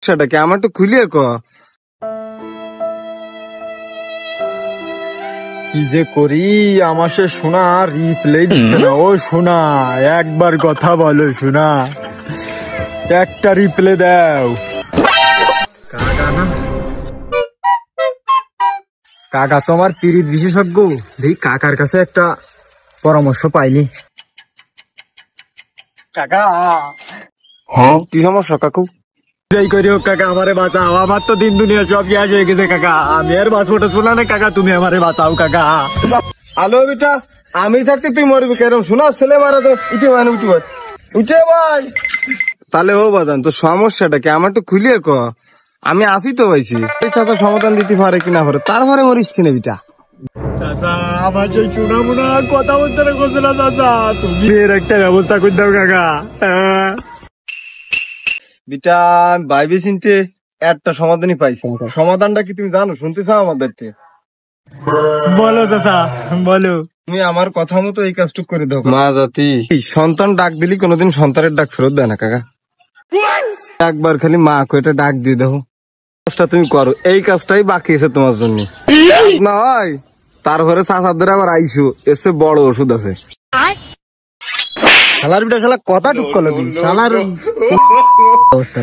সেটাকে আমার তো খুলিয়ে ক। কি যে করি, আমার সে শোনা রিপ্লাই দিচ্ছে না। ও শোনা, একবার কথা বলো শোনা, একটা রিপ্লাই দাও। কাকা তোমার পীড়িত বিশেষজ্ঞ, দেখি কাকার কাছে একটা পরামর্শ পাইনি। কাকা কি সমস্যা কাকু? যাই করি হোক কাকা, আমারে বাঁচাও। আমার তো দিন দুনিয়া সব শেষ হয়ে গেছে কাকা, আমি আর বাঁচবোটা শোনা না কাকা, তুমি আমারে বাঁচাও কাকা। আলো বেটা, আমি থাকতে তুই মরবি কেরম? শোনা ছেলে মারা তো উঠে মানে উঠে ভাই। তাহলে ও বাদান তো সমস্যাটা কি আমার তো খুলিয়ে ক, আমি আসি তো পাইছি। এই চাচা সমাধান দিতে পারে কিনা পারে, তারপরে মরিস কিনে বিটা। চাচা আমার সেই শোনা মোনা কথা বলতে না করছে না চাচা, তুমি এর একটা ব্যবস্থা করে দাও কাকা। বিটা ভাইবে চিনতে একটা সমাধানই পাইছি। সমাধানটা কি তুমি জানো, শুনতে চাও আমাদের? বলো চাচা বলো। তুমি আমার কথা মতো এই কাজটুক করে দাও। মা জাতি সন্তান ডাক দিলি কোনোদিন সন্তানের ডাক ফেরত দেয় না কাকা। একবার খালি মা কইটা ডাক দিয়ে দাও, কাজটা তুমি করো। এই কাজটাই বাকি আছে তোমার জন্য। না হয় তারপরে চাচাদের আবার আইসো, এসে বড় ওষুধ আছে। শালার বিটা শালা কথা টুক করলো, শালার অবস্থা